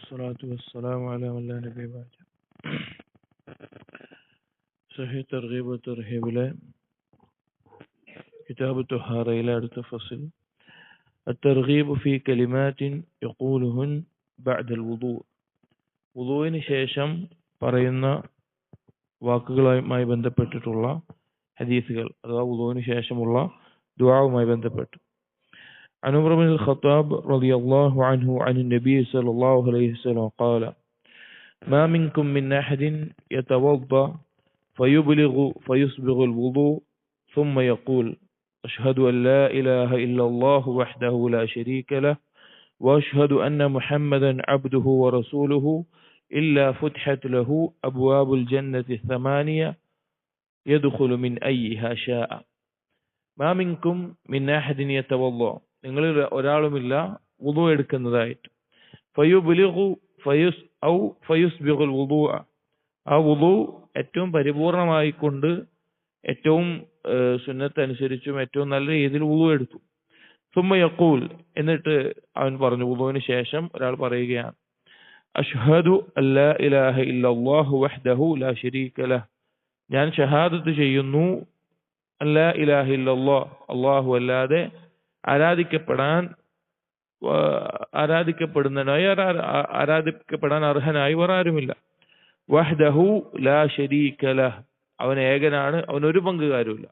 والصلاة والسلام على من لا نبي بعد. صحيح ترغيب وترهيب له كتاب الطهارة إلى അടുത്ത فصل الترغيب في كلمات يقولهن بعد الوضوء. വുളൂഇന് ശേഷം പറയുന്ന വാക്കുകളുമായി ബന്ധപ്പെട്ടിട്ടുള്ള ഹദീസുകൾ അഥവാ വുളൂഇന് ശേഷമുള്ള ദുആവുമായി ബന്ധപ്പെട്ട് عن عمر بن الخطاب رضي الله عنه عن النبي صلى الله عليه وسلم قال ما منكم من أحد يتوضأ فيسبغ الوضوء ثم يقول أشهد أن لا إله إلا الله وحده لا شريك له وأشهد أن محمدا عبده ورسوله إلا فتحت له أبواب الجنة الثمانية يدخل من أيها شاء ما منكم من أحد يتوضأ നിങ്ങളിൽ ഒരാളുമില്ല വുളു എടുക്കുന്നതായിട്ട് ഫയുസ്ബിഗുൽ വുളൂഅ ആ വുളു ഏറ്റവും പരിപൂർണമായി കൊണ്ട് ഏറ്റവും സുന്നത്ത് അനുസരിച്ചും ഏറ്റവും നല്ല രീതിയിൽ വുളു എടുത്തു. സുമ്മ യഖൂൽ എന്നിട്ട് അവൻ പറഞ്ഞു, വുളുവിന് ശേഷം ഒരാൾ പറയുകയാണ്, അഷ്ഹദു അല്ലാ ഇലാഹ ഇല്ലല്ലാഹു വഹ്ദഹു ലാ ശരീക ലഹ്, ഞാൻ ഷഹാദത്ത് ചെയ്യുന്നു അല്ലാ ഇലാഹ ഇല്ലല്ലാഹ്, അല്ലാഹു അല്ലാതെ ആരാധിക്കപ്പെടാൻ അർഹനായി വേറാരുമില്ല. വഹ്ദഹു ലാ ശരീക ലഹ്, അവൻ ഏകനാണ്, അവനൊരു പങ്കുകാരുമില്ല.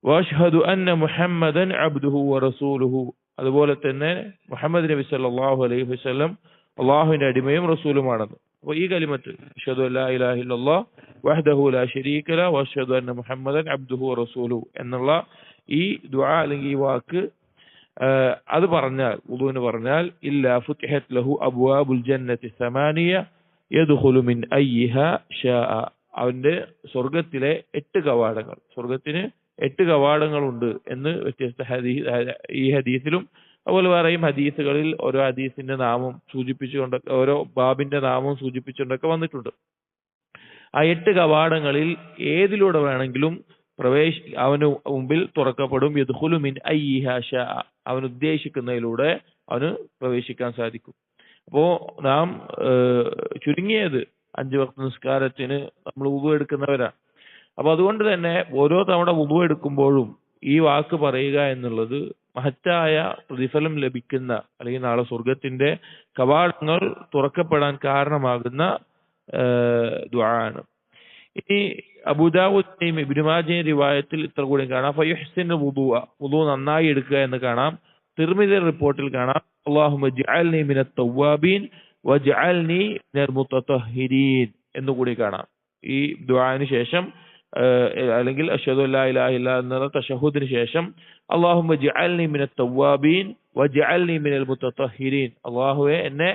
വഅശ്ഹദു അന്ന മുഹമ്മദൻ അബ്ദുഹു വറസൂലുഹു, അതുപോലെ തന്നെ മുഹമ്മദ് നബി സല്ലല്ലാഹു അലൈഹി വസല്ലം അള്ളാഹുവിന്റെ അടിമയും റസൂലുമാണെന്ന്. അപ്പോൾ ഈ കലിമത്ത് അശ്ഹദു അല്ലാ ഇലാഹ ഇല്ലല്ലാഹ് വഹ്ദഹു ലാ ശരീക ലഹു വഅശ്ഹദു അന്ന മുഹമ്മദൻ അബ്ദുഹു വറസൂലുഹു എന്നുള്ള ഈ ദുആ അല്ലെങ്കിൽ ഈ വാക്ക് അത് പറഞ്ഞാൽ, വുളൂഇന് പറഞ്ഞാൽ, ഇല്ലാ ഫുതിഹത് ലഹു അബ്വാബുൽ ജന്നത്തി സമാനിയ യദ്ഖുലു മിൻ അയ്യിഹാ ശാഅ, അവന്റെ സ്വർഗ്ഗത്തിലെ 8 കവാടങ്ങൾ, സ്വർഗ്ഗത്തിന് 8 കവാടങ്ങളുണ്ട് എന്ന് വ്യത്യസ്ത ഈ ഹദീസിലും അതുപോലെ വേറെയും ഹദീസുകളിൽ ഓരോ ഹദീസിന്റെ നാമം സൂചിപ്പിച്ചുകൊണ്ടൊക്കെ ഓരോ ബാബിന്റെ നാമം സൂചിപ്പിച്ചുകൊണ്ടൊക്കെ വന്നിട്ടുണ്ട്. ആ 8 കവാടങ്ങളിൽ ഏതിലൂടെ വേണമെങ്കിലും അവന് മുമ്പിൽ തുറക്കപ്പെടും. യദ്ഖുലു മിൻ അയ്യിഹാ ശാഅ, അവൻ ഉദ്ദേശിക്കുന്നതിലൂടെ അവന് പ്രവേശിക്കാൻ സാധിക്കും. അപ്പോ നാം ചുരുങ്ങിയത് 5 വക്ത് നിസ്കാരത്തിന് നമ്മൾ വുളു എടുക്കുന്നവരാണ്. അപ്പൊ അതുകൊണ്ട് തന്നെ ഓരോ തവണ വുളു എടുക്കുമ്പോഴും ഈ വാക്ക് പറയുക എന്നുള്ളത് മഹത്തായ പ്രതിഫലം ലഭിക്കുന്ന, അല്ലെങ്കിൽ നാളെ സ്വർഗത്തിന്റെ കവാടങ്ങൾ തുറക്കപ്പെടാൻ കാരണമാകുന്ന ദുആ ആണ്. ഇനി അബൂദാവൂദിന്റെയും ഇബ്നു മാജയുടെ റിവായത്തിൽ ഇത്ര കൂടി കാണാം, ഫയുഹ്സിനു വുദൂഅ, വുദൂ നന്നായി എടുക്കുക എന്ന് കാണാം. തിർമിദി റിപ്പോർട്ടിൽ കാണാം, അല്ലാഹുമ്മ ജഅൽനി മിനത്ത് തവ്വാബീൻ വജഅൽനി മിനൽ മുതതഹിരീൻ എന്ന് കൂടി കാണാം. ഈ ദുആന് ശേഷം അല്ലെങ്കിൽ അശ്ഹദു അല്ലാ ഇലാഹ ഇല്ലല്ലാഹ് എന്ന തശഹുദിന് ശേഷം അല്ലാഹുമ്മ ജഅൽനി മിനത്ത് തവ്വാബീൻ വജഅൽനി മിനൽ മുതതഹിരീൻ, അല്ലാഹുവേ എന്നെ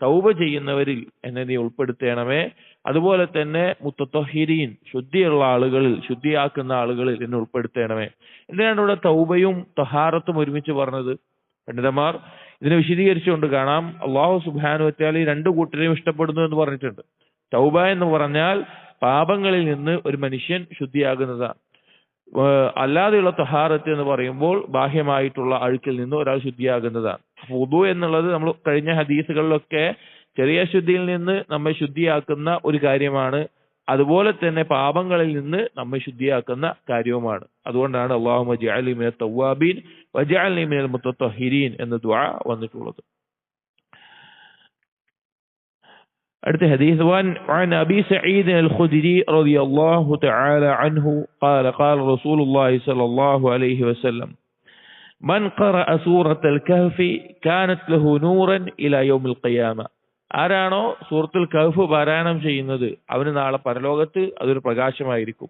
തൗബ ചെയ്യുന്നവരിൽ എന്നെ നീ ഉൾപ്പെടുത്തണമേ, അതുപോലെ തന്നെ മുത്തത്തഹിരീൻ, ശുദ്ധിയുള്ള ആളുകളിൽ, ശുദ്ധിയാക്കുന്ന ആളുകളിൽ എന്നെ ഉൾപ്പെടുത്തണമേ. എന്തിനാണ് ഇവിടെ തൗബയും തഹാറത്തും ഒരുമിച്ച് പറഞ്ഞത്? പണ്ഡിതന്മാർ ഇതിനെ വിശദീകരിച്ചുകൊണ്ട് കാണാം, അല്ലാഹു സുബ്ഹാനഹു വ തആല ഈ 2 കൂട്ടരെയും ഇഷ്ടപ്പെടുന്നു എന്ന് പറഞ്ഞിട്ടുണ്ട്. തൗബ എന്ന് പറഞ്ഞാൽ പാപങ്ങളിൽ നിന്ന് ഒരു മനുഷ്യൻ ശുദ്ധിയാകുന്നതാണ്. അല്ലാതെയുള്ള തഹാറത്ത് എന്ന് പറയുമ്പോൾ ബാഹ്യമായിട്ടുള്ള അഴുക്കിൽ നിന്ന് ഒരാൾ ശുദ്ധിയാകുന്നതാണ്. വുദു എന്നുള്ളത് നമ്മൾ കഴിഞ്ഞ ഹദീസുകളിലൊക്കെ ചെറിയ ശുദ്ധിയിൽ നിന്ന് നമ്മെ ശുദ്ധിയാക്കുന്ന ഒരു കാര്യമാണ്, അതുപോലെ തന്നെ പാപങ്ങളിൽ നിന്ന് നമ്മെ ശുദ്ധിയാക്കുന്ന കാര്യവുമാണ്. അതുകൊണ്ടാണ് അല്ലാഹുമ്മ ജഅൽനി മിനത്ത് തവ്വാബീൻ വജഅൽനി മിനൽ മുതതഹിരീൻ എന്ന ദുആ വന്നിട്ടുള്ളത്. അടുത്ത ഹദീസ്, വഅൻ അബീ സഈദ് അൽ-ഖുദ്രി റളിയല്ലാഹു തആല അൻഹു ഖാല ഖാല റസൂലുള്ളാഹി സ്വല്ലല്ലാഹു അലൈഹി വസല്ലം മൻ ഖറഅ സൂറത്തുൽ കഹ്ഫ് കാനത് ലഹു നൂറൻ ഇലാ യൗമിൽ ഖിയാമ, ആരാണോ സൂറത്തുൽ കഹ്ഫ് പാരായണം ചെയ്യുന്നത് അവന് നാളെ പരലോകത്ത് അതൊരു പ്രകാശമായിരിക്കും.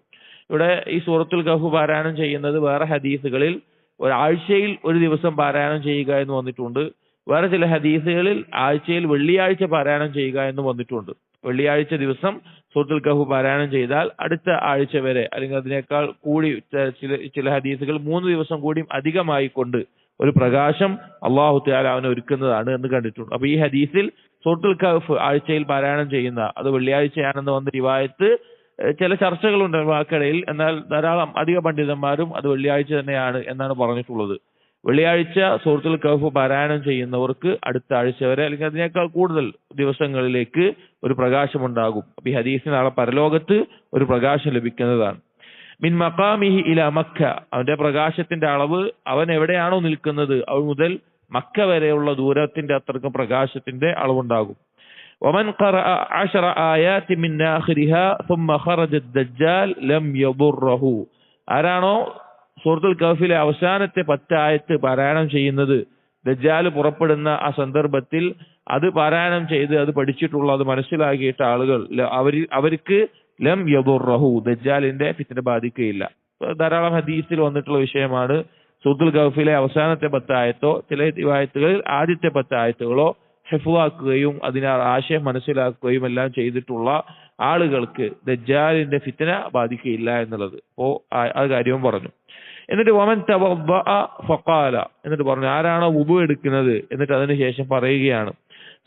ഇവിടെ ഈ സൂറത്തുൽ കഹ്ഫ് പാരായണം ചെയ്യുന്നത് വേറെ ഹദീസുകളിൽ ഒരാഴ്ചയിൽ ഒരു ദിവസം പാരായണം ചെയ്യുക എന്ന് വന്നിട്ടുണ്ട്. വേറെ ചില ഹദീസുകളിൽ ആഴ്ചയിൽ വെള്ളിയാഴ്ച പാരായണം ചെയ്യുക എന്ന് വന്നിട്ടുണ്ട്. വെള്ളിയാഴ്ച ദിവസം സൂറത്തുൽ കഹ്ഫ് പാരായണം ചെയ്താൽ അടുത്ത ആഴ്ച വരെ, അല്ലെങ്കിൽ അതിനേക്കാൾ കൂടി ചില ഹദീസുകൾ 3 ദിവസം കൂടി അധികമായി കൊണ്ട് ഒരു പ്രകാശം അല്ലാഹു തആല അവനെ ഒരുക്കുന്നതാണ് എന്ന് കണ്ടിട്ടുണ്ട്. അപ്പൊ ഈ ഹദീസിൽ സൂറത്തുൽ കഹ്ഫ് ആഴ്ചയിൽ പാരായണം ചെയ്യുന്ന അത് വെള്ളിയാഴ്ചയാണെന്ന് വന്ന റിവായത്ത് ചില ചർച്ചകളുണ്ട് വാക്കിടയിൽ. എന്നാൽ ധാരാളം അധിക പണ്ഡിതന്മാരും അത് വെള്ളിയാഴ്ച തന്നെയാണ് എന്നാണ് പറഞ്ഞിട്ടുള്ളത്. വെള്ളിയാഴ്ച സൂറത്തുൽ കഹ്ഫ് പാരായണം ചെയ്യുന്നവർക്ക് അടുത്ത ആഴ്ച വരെ അല്ലെങ്കിൽ അതിനേക്കാൾ കൂടുതൽ ദിവസങ്ങളിലേക്ക് ഒരു പ്രകാശമുണ്ടാകും. അപ്പൊ ഈ ഹദീസിന് നാളെ പരലോകത്ത് ഒരു പ്രകാശം ലഭിക്കുന്നതാണ്. മിൻ മഖാമിഹി ഇല മക്ക, അവന്റെ പ്രകാശത്തിന്റെ അളവ് അവൻ എവിടെയാണോ നിൽക്കുന്നത് അവിടെ മുതൽ മക്ക വരെയുള്ള ദൂരത്തിന്റെ അത്രക്കും പ്രകാശത്തിന്റെ അളവുണ്ടാകും. വമൻ ഖറഅ 10 ആയാതി മിൻ ആഖിരിഹാ ثم خرج الدجال ലം യദുറഹു, ആരാണോ സൂറത്തുൽ കഹ്ഫിലെ അവസാനത്തെ 10 ആയത്ത് പാരായണം ചെയ്യുന്നത്, ദജ്ജാൽ പുറപ്പെടുന്ന ആ സന്ദർഭത്തിൽ അത് പാരായണം ചെയ്ത് അത് പഠിച്ചിട്ടുള്ള അത് മനസ്സിലാക്കിയിട്ട് ആളുകൾ അവർക്ക് ലം യദുറഹു, ദജ്ജാലിന്റെ ഫിത്ന ബാധിക്കുകയില്ല. ധാരാളം ഹദീസിൽ വന്നിട്ടുള്ള വിഷയമാണ്. സൂറത്തുൽ കഹ്ഫിലെ അവസാനത്തെ 10 ആയത്തോ ചില റിവായത്തുകളിൽ ആദ്യത്തെ 10 ആയത്തുകളോ ഹിഫ്ളാക്കുകയും അതിനെ ആശയം മനസ്സിലാക്കുകയും എല്ലാം ചെയ്തിട്ടുള്ള ആളുകൾക്ക് ദജ്ജാലിന്റെ ഫിത്ന ബാധിക്കുകയില്ല എന്നുള്ളത് ആ കാര്യവും പറഞ്ഞു. എന്നിട്ട് വമൻ തവദ്ദഅ ഫഖാല, എന്നിട്ട് പറഞ്ഞു ആരാണോ വുദു എടുക്കുന്നത് എന്നിട്ട് അതിനുശേഷം പറയുകയാണ്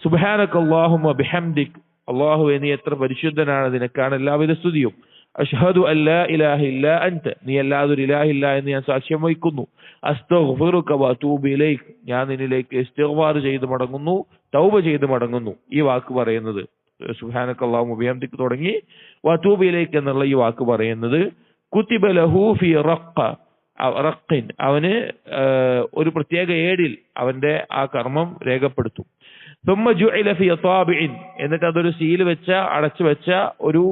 സുബ്ഹാനകല്ലാഹുമ്മ ബിഹംദിക്, അല്ലാഹുവേ നീ എത്ര പരിശുദ്ധനാണ്, നിനക്കാണ് എല്ലാവിധ സ്തുതിയും. അഷ്ഹദു അല്ലാ ഇലാഹ ഇല്ലാ അൻത, നീ അല്ലാതെ ഒരു ഇലാഹില്ല എന്ന് ഞാൻ സാക്ഷ്യം വഹിക്കുന്നു. അസ്തഗ്ഫിറുക വഅതൂബു ഇലൈക്, ഞാൻ നിന്നിലേക്ക് ഇസ്തിഗ്ഫാർ ചെയ്ത് മടങ്ങുന്നു, തൗബ ചെയ്ത് മടങ്ങുന്നു. ഈ വാക്ക് പറയുന്നത് സുബ്ഹാനകല്ലാഹുമ്മ ബിഹംദിക് തുടങ്ങി വഅതൂബു ഇലൈക് എന്നുള്ള ഈ വാക്ക് പറയുന്നത് കുതിബ ലഹു ഫി റഖ്ഖിൻ, അവന് ഒരു പ്രത്യേക ഏടിൽ അവന്റെ ആ കർമ്മം രേഖപ്പെടുത്തും. ثم جعل في طابع, എന്നിട്ട് അതൊരു സീൽ വെച്ച അടച്ചു വെച്ച ഒരു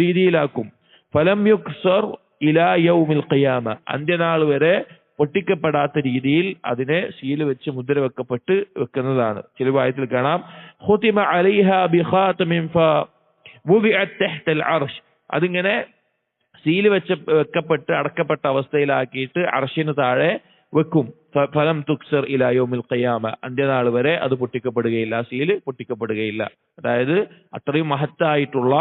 രീതിയിലാക്കും. ഫലം യുക്സർ ഇലാ യൗമിൽ ഖിയാമ, അന്ത്യനാൾ വരെ പൊട്ടിക്കപ്പെടാത്ത രീതിയിൽ അതിനെ സീൽ വെച്ച് മുദ്ര വെക്കുന്നതാണ്. ചില വായത്തിൽ കാണാം ഖുതിമ അലൈഹാ ബിഖാതമിൻ ഫവുദിഅത് തഹ്ത അൽ അർശ്, അതിങ്ങനെ സീൽ വെക്കപ്പെട്ട് അടക്കപ്പെട്ട അവസ്ഥയിലാക്കിയിട്ട് അർശിന് താഴെ വെക്കും. ഫലം തുക്സർ ഇലാ യൗമിൽ ഖിയാമ, അന്ത്യനാൾ വരെ അത് പൊട്ടിക്കപ്പെടുകയില്ല, സീല് പൊട്ടിക്കപ്പെടുകയില്ല. അതായത് അത്രയും മഹത്തായിട്ടുള്ള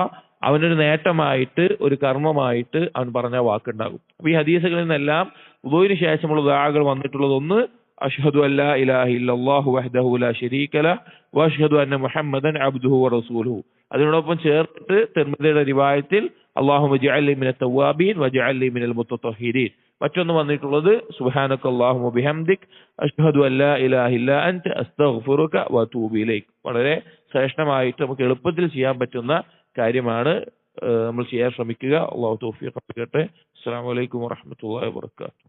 അവനൊരു നേട്ടമായിട്ട് ഒരു കർമ്മമായിട്ട് അവൻ പറഞ്ഞ വാക്കുണ്ടാകും. അപ്പൊ ഈ ഹദീസുകളിൽ നിന്നെല്ലാം വുദൂഇന് ശേഷമുള്ള ദുആകൾ വന്നിട്ടുള്ളത് ഒന്ന് അഷ്ഹദു അല്ലാ ഇലാഹ ഇല്ലല്ലാഹു വഹ്ദഹു ലാ ശരീക ലഹ് വഅഷ്ഹദു അന്ന മുഹമ്മദൻ അബ്ദുഹു വറസൂലുഹു. അതിനോടൊപ്പം ചേർത്ത് തിർമിദിയുടെ റിവായത്തിൽ അല്ലാഹുമ്മ ജഅൽനി മിനൽ തവ്വാബീൻ വജഅൽനി മിനൽ മുത്തത്വഹിരീൻ. മറ്റൊന്ന് വന്നിട്ടുള്ളത് സുബ്ഹാനകല്ലാഹുമ്മ ബിഹംദിക് അഷ്ഹദു അല്ലാ ഇലാഹ ഇല്ലാ അൻത അസ്തഗ്ഫിറുക വഅതൂബു ഇലൈക്. വളരെ ശ്രേഷ്ഠമായിട്ട് നമുക്ക് എളുപ്പത്തിൽ ചെയ്യാൻ പറ്റുന്ന കാര്യമാണ്. നമ്മൾ ചെയ്യാൻ ശ്രമിക്കുക. അല്ലാഹു തൗഫീഖ് നൽകട്ടെ. അസ്സലാമു അലൈക്കും വറഹ്മത്തുള്ളാഹി വബറകാതുഹു.